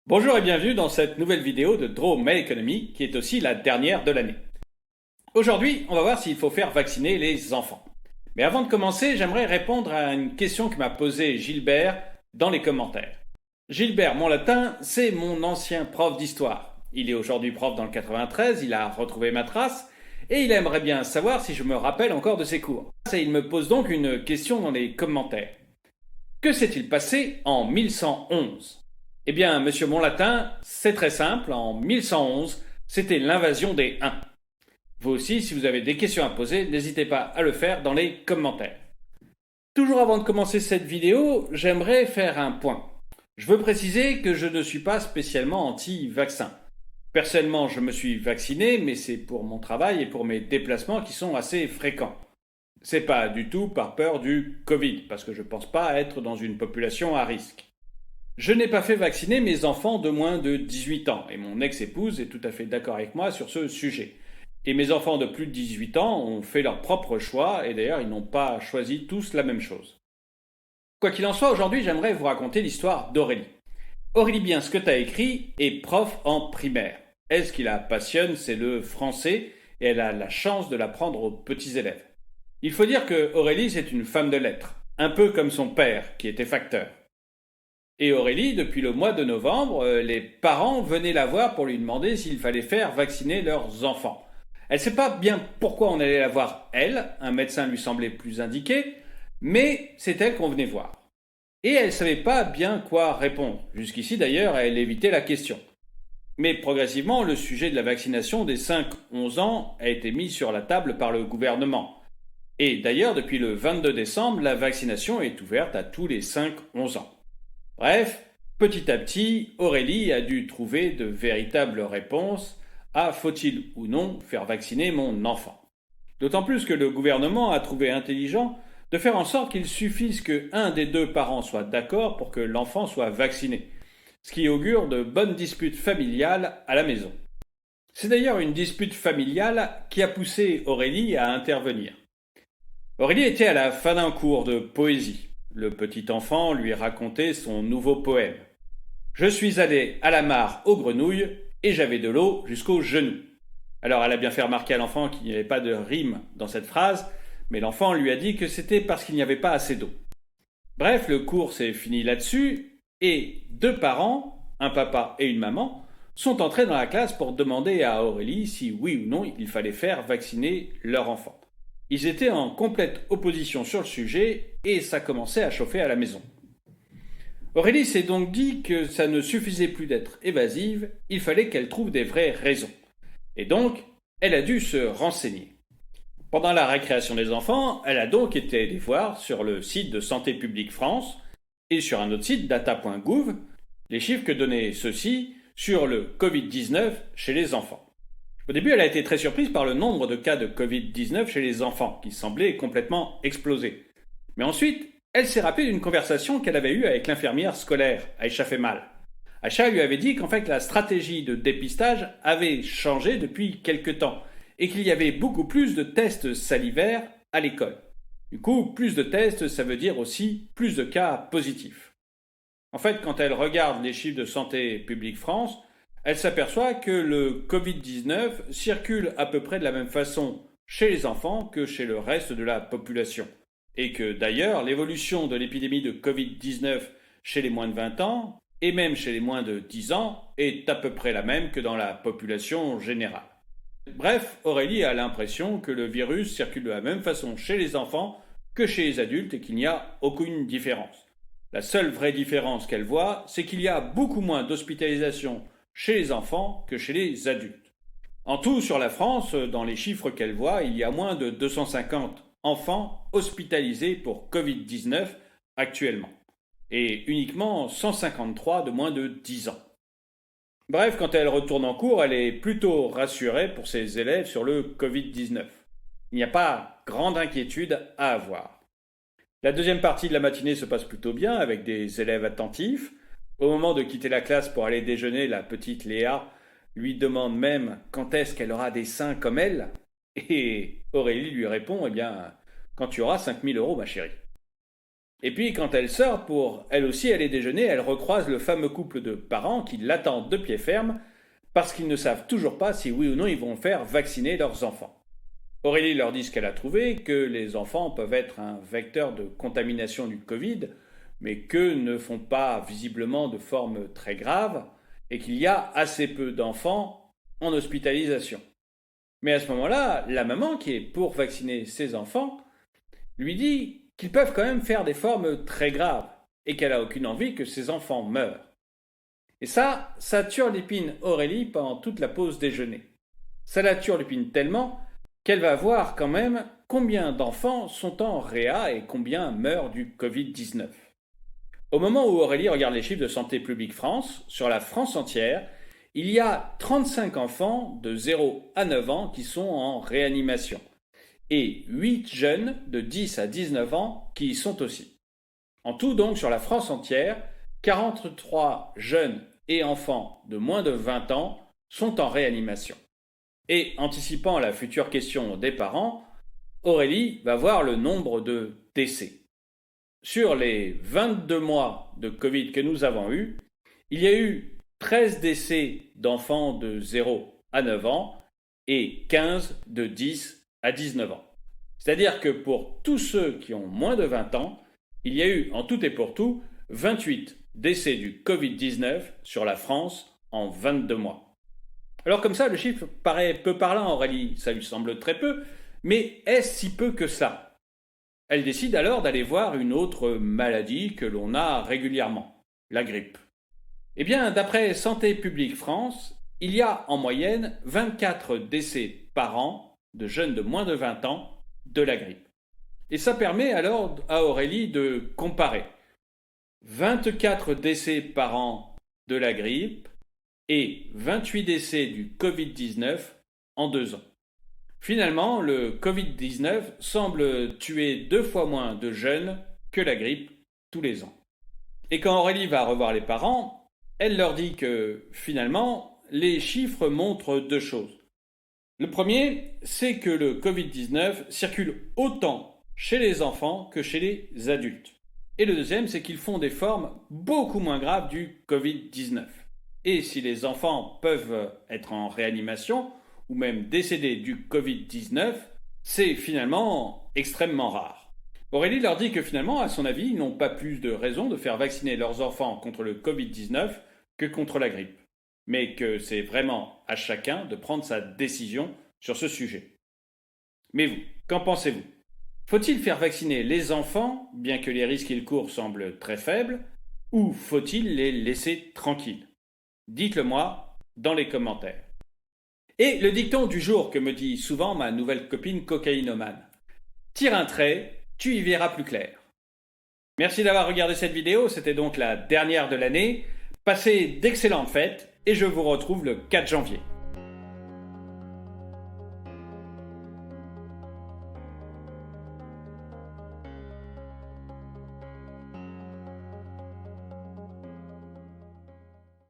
Bonjour et bienvenue dans cette nouvelle vidéo de Draw My Economy qui est aussi la dernière de l'année. Aujourd'hui, on va voir s'il faut faire vacciner les enfants. Mais avant de commencer, j'aimerais répondre à une question que m'a posée Gilbert dans les commentaires. Gilbert, mon latin, c'est mon ancien prof d'histoire. Il est aujourd'hui prof dans le 93, il a retrouvé ma trace et il aimerait bien savoir si je me rappelle encore de ses cours. Et il me pose donc une question dans les commentaires. Que s'est-il passé en 1111 ? Eh bien, monsieur Monlatin, c'est très simple. En 1111, c'était l'invasion des Huns. Vous aussi, si vous avez des questions à poser, n'hésitez pas à le faire dans les commentaires. Toujours avant de commencer cette vidéo, j'aimerais faire un point. Je veux préciser que je ne suis pas spécialement anti-vaccin. Personnellement, je me suis vacciné, mais c'est pour mon travail et pour mes déplacements qui sont assez fréquents. C'est pas du tout par peur du Covid, parce que je pense pas être dans une population à risque. Je n'ai pas fait vacciner mes enfants de moins de 18 ans, et mon ex-épouse est tout à fait d'accord avec moi sur ce sujet. Et mes enfants de plus de 18 ans ont fait leur propre choix, et d'ailleurs ils n'ont pas choisi tous la même chose. Quoi qu'il en soit, aujourd'hui j'aimerais vous raconter l'histoire d'Aurélie. Aurélie, bien ce que tu as écrit, est prof en primaire. Elle, ce qui la passionne, c'est le français, et elle a la chance de l'apprendre aux petits élèves. Il faut dire que Aurélie, c'est une femme de lettres, un peu comme son père, qui était facteur. Et Aurélie, depuis le mois de novembre, les parents venaient la voir pour lui demander s'il fallait faire vacciner leurs enfants. Elle ne sait pas bien pourquoi on allait la voir elle, un médecin lui semblait plus indiqué, mais c'est elle qu'on venait voir. Et elle ne savait pas bien quoi répondre. Jusqu'ici d'ailleurs, elle évitait la question. Mais progressivement, le sujet de la vaccination des 5-11 ans a été mis sur la table par le gouvernement. Et d'ailleurs, depuis le 22 décembre, la vaccination est ouverte à tous les 5-11 ans. Bref, petit à petit, Aurélie a dû trouver de véritables réponses à faut-il ou non faire vacciner mon enfant. D'autant plus que le gouvernement a trouvé intelligent de faire en sorte qu'il suffise qu'un des deux parents soit d'accord pour que l'enfant soit vacciné, ce qui augure de bonnes disputes familiales à la maison. C'est d'ailleurs une dispute familiale qui a poussé Aurélie à intervenir. Aurélie était à la fin d'un cours de poésie. Le petit enfant lui racontait son nouveau poème. Je suis allé à la mare aux grenouilles et j'avais de l'eau jusqu'aux genoux. Alors elle a bien fait remarquer à l'enfant qu'il n'y avait pas de rime dans cette phrase, mais l'enfant lui a dit que c'était parce qu'il n'y avait pas assez d'eau. Bref, le cours s'est fini là-dessus et deux parents, un papa et une maman, sont entrés dans la classe pour demander à Aurélie si oui ou non il fallait faire vacciner leur enfant. Ils étaient en complète opposition sur le sujet et ça commençait à chauffer à la maison. Aurélie s'est donc dit que ça ne suffisait plus d'être évasive, il fallait qu'elle trouve des vraies raisons. Et donc, elle a dû se renseigner. Pendant la récréation des enfants, elle a donc été les voir sur le site de Santé publique France et sur un autre site, data.gouv, les chiffres que donnaient ceux-ci sur le Covid-19 chez les enfants. Au début, elle a été très surprise par le nombre de cas de Covid-19 chez les enfants, qui semblait complètement exploser. Mais ensuite, elle s'est rappelée d'une conversation qu'elle avait eue avec l'infirmière scolaire, Aïcha Femal. Aïcha lui avait dit qu'en fait la stratégie de dépistage avait changé depuis quelque temps, et qu'il y avait beaucoup plus de tests salivaires à l'école. Du coup, plus de tests, ça veut dire aussi plus de cas positifs. En fait, quand elle regarde les chiffres de Santé publique France, elle s'aperçoit que le Covid-19 circule à peu près de la même façon chez les enfants que chez le reste de la population. Et que d'ailleurs, l'évolution de l'épidémie de Covid-19 chez les moins de 20 ans, et même chez les moins de 10 ans, est à peu près la même que dans la population générale. Bref, Aurélie a l'impression que le virus circule de la même façon chez les enfants que chez les adultes et qu'il n'y a aucune différence. La seule vraie différence qu'elle voit, c'est qu'il y a beaucoup moins d'hospitalisations chez les enfants que chez les adultes. En tout, sur la France, dans les chiffres qu'elle voit, il y a moins de 250 enfants hospitalisés pour Covid-19 actuellement, et uniquement 153 de moins de 10 ans. Bref, quand elle retourne en cours, elle est plutôt rassurée pour ses élèves sur le Covid-19. Il n'y a pas grande inquiétude à avoir. La deuxième partie de la matinée se passe plutôt bien, avec des élèves attentifs. Au moment de quitter la classe pour aller déjeuner, la petite Léa lui demande même quand est-ce qu'elle aura des seins comme elle. Et Aurélie lui répond, eh bien, quand tu auras 5 000 euros, ma chérie. Et puis quand elle sort pour elle aussi aller déjeuner, elle recroise le fameux couple de parents qui l'attendent de pied ferme parce qu'ils ne savent toujours pas si oui ou non ils vont faire vacciner leurs enfants. Aurélie leur dit ce qu'elle a trouvé, que les enfants peuvent être un vecteur de contamination du Covid, mais qu'eux ne font pas visiblement de forme très grave et qu'il y a assez peu d'enfants en hospitalisation. Mais à ce moment-là, la maman, qui est pour vacciner ses enfants, lui dit qu'ils peuvent quand même faire des formes très graves et qu'elle n'a aucune envie que ses enfants meurent. Et ça turlupine Aurélie pendant toute la pause déjeuner. Ça la turlupine tellement qu'elle va voir quand même combien d'enfants sont en réa et combien meurent du Covid-19. Au moment où Aurélie regarde les chiffres de Santé publique France, sur la France entière, il y a 35 enfants de 0 à 9 ans qui sont en réanimation et 8 jeunes de 10 à 19 ans qui y sont aussi. En tout donc sur la France entière, 43 jeunes et enfants de moins de 20 ans sont en réanimation. Et anticipant la future question des parents, Aurélie va voir le nombre de décès. Sur les 22 mois de Covid que nous avons eus, il y a eu 13 décès d'enfants de 0 à 9 ans et 15 de 10 à 19 ans. C'est-à-dire que pour tous ceux qui ont moins de 20 ans, il y a eu en tout et pour tout 28 décès du Covid-19 sur la France en 22 mois. Alors comme ça, le chiffre paraît peu parlant à Aurélie, ça lui semble très peu, mais est-ce si peu que ça? Elle décide alors d'aller voir une autre maladie que l'on a régulièrement, la grippe. Eh bien, d'après Santé publique France, il y a en moyenne 24 décès par an de jeunes de moins de 20 ans de la grippe. Et ça permet alors à Aurélie de comparer 24 décès par an de la grippe et 28 décès du Covid-19 en 2 ans. Finalement, le Covid-19 semble tuer 2 fois moins de jeunes que la grippe tous les ans. Et quand Aurélie va revoir les parents, elle leur dit que finalement, les chiffres montrent 2 choses. Le premier, c'est que le Covid-19 circule autant chez les enfants que chez les adultes. Et le deuxième, c'est qu'ils font des formes beaucoup moins graves du Covid-19. Et si les enfants peuvent être en réanimation ou même décéder du Covid-19, c'est finalement extrêmement rare. Aurélie leur dit que finalement, à son avis, ils n'ont pas plus de raison de faire vacciner leurs enfants contre le Covid-19 que contre la grippe, mais que c'est vraiment à chacun de prendre sa décision sur ce sujet. Mais vous, qu'en pensez-vous? Faut-il faire vacciner les enfants, bien que les risques qu'ils courent semblent très faibles, ou faut-il les laisser tranquilles? Dites-le moi dans les commentaires. Et le dicton du jour que me dit souvent ma nouvelle copine cocaïnomane. Tire un trait, tu y verras plus clair. Merci d'avoir regardé cette vidéo, c'était donc la dernière de l'année. Passez d'excellentes fêtes et je vous retrouve le 4 janvier.